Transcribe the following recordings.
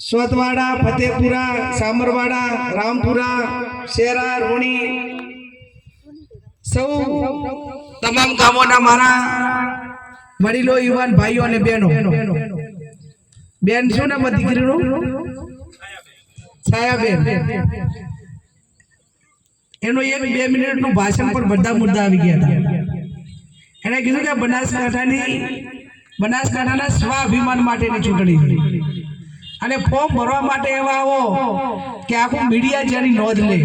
स्वतवाड़ा, फतेहपुरा, सामरवाड़ा, रामपुरा, शेरा, रोणी सौ तमाम गामोना मारा वडीलो युवान भाईओ ने बहनों बेन शू नाम दीकरीनु छायाबेन एनो एक 2 मिनिटનું ભાષણ પર બધા મુદ્દા આવી ગયા હતા એને કીધું કે બનાસકાંઠાના સ્વાભિમાન માટેની ચૂંટણી છે અને ફોર્મ ભરવા માટે એવા આવો કે આખું મીડિયા જેની નોંધ લે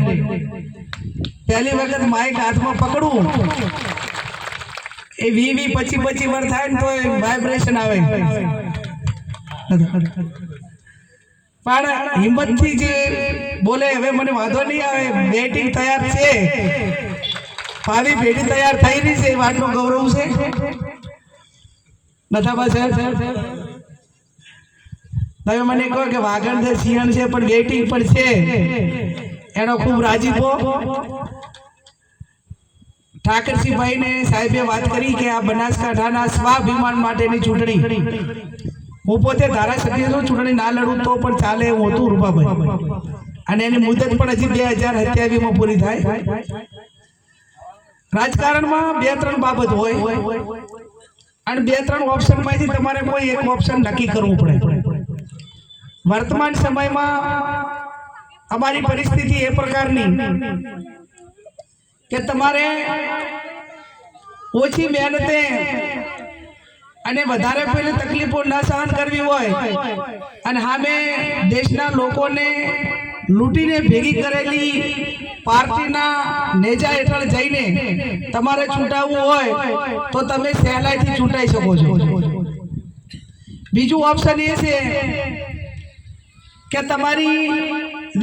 પહેલી વખત માઇક હાથમાં પકડવું એ 20-25 વાર થાય ને તો વાઇબ્રેશન આવે પણ હિંમતથી જે બોલે હવે મને વાંધો નહીં આવે બેટિંગ તૈયાર છે ભાવી પેઢી તૈયાર થઈ રહી છે એ વાતનું ગૌરવ છે નથાબા સાહેબ તમે મને કહો કે વાગણ છે સિંહણ છે પણ બેટિંગ પણ છે એનો ખૂબ રાજીપો ઠાકરસિંહભાઈ ને સાહેબે વાત કરી કે આ બનાસકાંઠાના સ્વાભિમાન માટેની ચૂંટણી હું પોતે ધારાસભ્ય છું ચૂંટણી ના લડું તો પણ ચાલે હું હતું રૂપાભાઈ અને એની મુદત પણ હજી 2027 માં પૂરી થાય રાજકારણમાં 2-3 બાબત હોય અને 2-3 ઓપ્શનમાંથી તમારે કોઈ એક ઓપ્શન નક્કી કરવું પડે વર્તમાન સમયમાં અમારી પરિસ્થિતિ એ પ્રકારની કે તમારે ઓછી મહેનતે અને વધારે પેલી તકલીફો ન સહન કરવી હોય અને સામે દેશના લોકોને લૂંટીને ભેગી કરેલી પાર્ટીના નેજા હેઠળ જઈને તમારે ચૂંટાવવું હોય તો તમે સહેલાઈથી ચૂંટાઈ શકો છો બીજું ઓપ્શન એ છે કે તમારી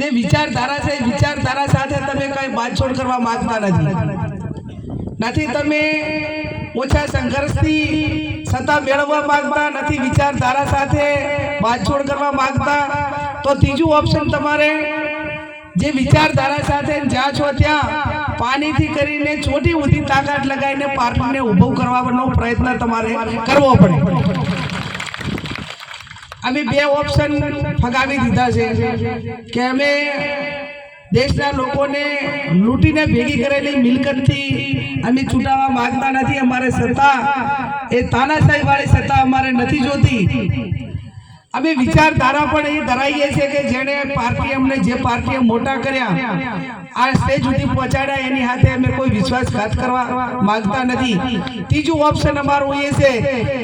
જે વિચારધારા છે વિચારધારા સાથે તમે કઈ બાંધછોડ કરવા માંગતા નથી તમે ઓછા સંઘર્ષથી સત્તા મેળવવા માંગતા નથી વિચારધારા સાથે બાંધછોડ કરવા માંગતા તો ત્રીજું ઓપ્શન તમારે જે વિચારધારા સાથે જ્યાં છો ત્યાં પાણીથી કરીને ચોટી ઊંધી તાકાત લગાવીને પાર્ટીને ઊભો કરવાનો પ્રયત્ન તમારે કરવો પડે અમે 2 ઓપ્શન ફગાવી દીધા છે કે અમે દેશના લોકોને લૂંટીને ભેગી કરેલી મિલકતથી અમે છૂટાવા માંગતા નથી અમારે સત્તા એ તાનાશાહી વાળી સત્તા અમારે નથી જોતી અમે વિચારધારા પણ એ ધરાવીએ છીએ કે જેણે પાર્ટી અમને જે પાર્ટીએ મોટા કર્યા આ સ્ટેજ સુધી પહોંચાડ્યા એની સાથે અમે કોઈ વિશ્વાસઘાત કરવા માંગતા નથી ત્રીજું ઓપ્શન અમારું એ છે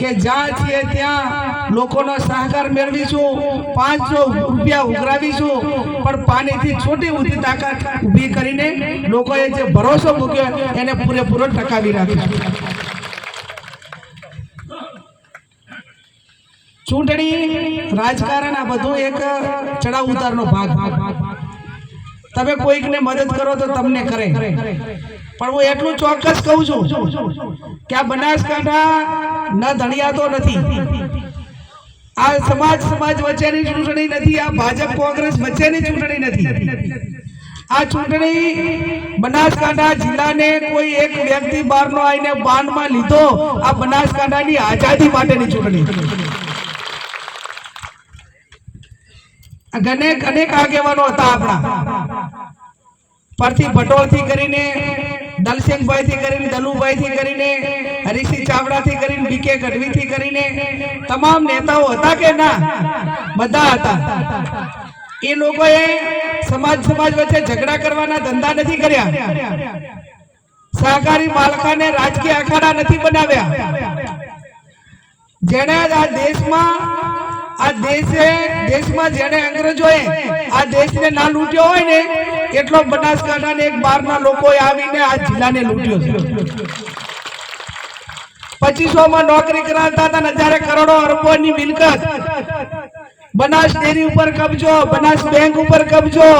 કે જ્યાં છીએ ત્યાં લોકોનો સહકાર મેળવીશું 500 રૂપિયા ઉઘરાવીશું પણ પાણીથી છોટી ઊંધી તાકાત ઊભી કરીને લોકોએ જે ભરોસો મૂક્યો એને પૂરેપૂરો ટકાવી રાખીશું ચૂંટણી રાજકારણ આ બધું એક ચડાવ ઉતારનો ભાગ તમે કોઈકને મદદ કરો તો તમને કરે પણ હું એટલું ચોક્કસ કહું છું કે આ બનાસકાંઠા ન ધણિયાતો નથી આ સમાજ વચ્ચેની ચૂંટણી નથી આ ભાજપ કોંગ્રેસ વચ્ચેની ચૂંટણી નથી આ ચૂંટણી બનાસકાંઠા જિલ્લાને કોઈ એક વ્યક્તિ બહારનો આવીને બાનમાં લીધો આ બનાસકાંઠાની આઝાદી માટેની ચૂંટણી અનેક આગેવાનો હતા આપણા પરથી ભટોળ થી કરીને દલસિંહભાઈ થી કરીને દલુભાઈ થી કરીને હરીસિંહ ચાવડા થી કરીને બીકે ગઢવી થી કરીને તમામ નેતાઓ હતા કે ના બધા હતા એ લોકોએ સમાજ વચ્ચે ઝઘડા કરવાના ધંધા નથી કર્યા સહકારી માળખાને રાજકીય અખાડા નથી બનાવ્યા જેણે આ દેશમાં જેને અંગ્રેજોએ આ દેશને ના લૂંટ્યો હોય ને એટલો બનાસકાંઠાને એક બહારના લોકોએ આવીને આ જિલ્લાને લૂંટ્યો છે 2500 માં નોકરી કરાવતા હતા હજારે કરોડો અરબોની મિલકત બનાસ ડેરી ઉપર કબજો બનાસ બેંક ઉપર કબજો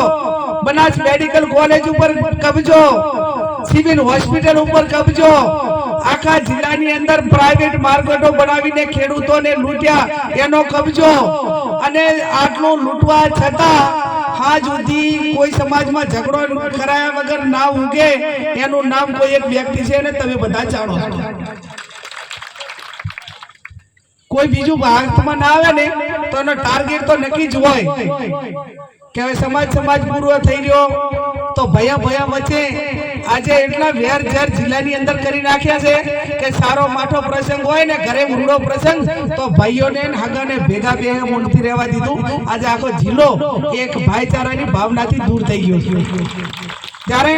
બનાસ મેડિકલ કોલેજ ઉપર કબજો સિવિલ હોસ્પિટલ ઉપર કબજો આખા જિલ્લાની અંદર પ્રાઇવેટ માર્કેટો બનાવીને ખેડૂતોને લૂંટ્યા એનો કબજો અને આટલું લૂંટવા છતાં આજ સુધી કોઈ સમાજમાં ઝઘડો કરાયા વગર ના ઉગે એનું નામ કોઈ એક વ્યક્તિ છે ને તમે બધા જાણો છો કોઈ બીજું હાથમાં ના આવે ને તો એનો ટાર્ગેટ તો નક્કી જ હોય કે હવે સમાજ પૂરો થઈ ગયો તો ભયા વચ્ચે આજે એટલા વેર ઝેર જિલ્લાની અંદર કરી નાખ્યા છે કે સારો માઠો પ્રસંગ હોય ને ઘરે ઉરડો પ્રસંગ તો ભાઈઓને હાગાને ભેગા નથી રહેવા દીધું. આજે આખો જિલ્લો એક ભાઈચારાની ભાવનાથી દૂર થઈ ગયો છે. ત્યારે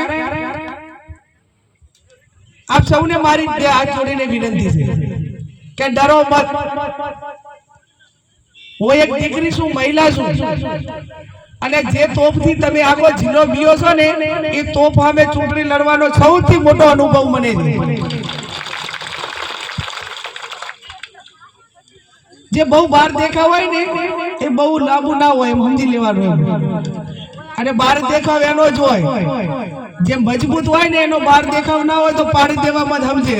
આપ સૌને મારી બે હાથ જોડીને વિનંતી છે કે ડરો મત. હું એક દીકરી છું, મહિલા છું, અને જે તોપથી તમે આખો જિલ્લો બીઓ છો ને એ તોપ સામે ચૂંટણી લડવાનો સૌથી મોટો અનુભવ મને છે. જે બહુ બહાર દેખાવ હોય ને એ બહુ લાંબુ ના હોય, એમ સમજી લેવાનું. અને બહાર દેખાવ એનો જ હોય, જે મજબૂત હોય ને એનો બહાર દેખાવ ના હોય તો પાડી દેવામાં જ સમજે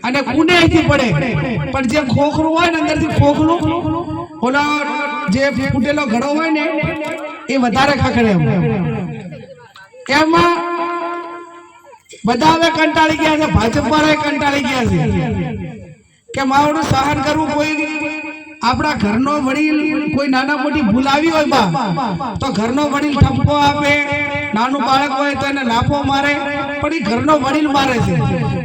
અને કુને અહીંથી પડે. પણ જે ખોખરું હોય ને અંદરથી ખોખલું, ઓલો જે ફૂટેલો ઘડો હોય ને એ વધારે ખખડે. એમાં બધા હવે કંટાળી ગયા છે, ભાજપ વાળા કંટાળી ગયા છે કે મારું સહન કરવું. કોઈ આપણા ઘરનો વડીલ કોઈ નાના મોટી ભૂલ આવી હોય બા તો ઘરનો વડીલ ઠપકો આપે, નાનું બાળક હોય તો એને લાફો મારે, પણ એ ઘરનો વડીલ મારે છે.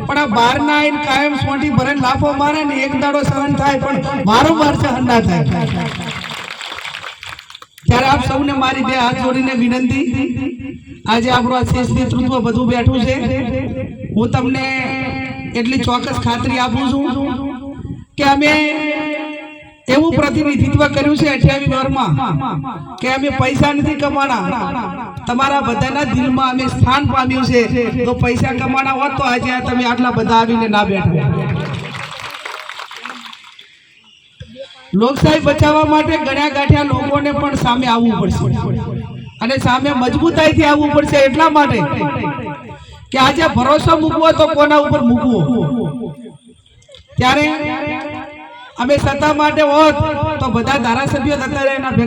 પણ આ બહારના આવીને કાયમ સોંટી ભરે લાફો મારે ને એક દાડો સહન થાય, પણ વારંવાર સહન ના થાય. ત્યારે આપ સૌને મારી બે હાથ જોડીને વિનંતી, આજે આપણું આ શેષ નેતૃત્વ બધું બેઠું છે. હું તમને એટલી ચોક્કસ ખાતરી આપું છું કે અમે એવું પ્રતિનિધિત્વ કર્યું છે 28 વર્ષમાં કે અમે પૈસા નથી કમાણા, તમારા બધાના દિલમાં અમે સ્થાન પામ્યું છે. તો પૈસા કમાણા હોત તો આજે તમે આટલા બધા આવીને ના બેઠા. લોકશાહી બચાવવા માટે ગણ્યા ગાંઠ્યા લોકોને પણ સામે આવવું પડશે, અને સામે મજબૂતાઈથી આવવું પડશે. એટલા માટે કે આજે ભરોસો મૂકવો તો કોના ઉપર મૂકવો. ત્યારે અમે સત્તા માટે હોત તો બધા ધારાસભ્યો હતા એના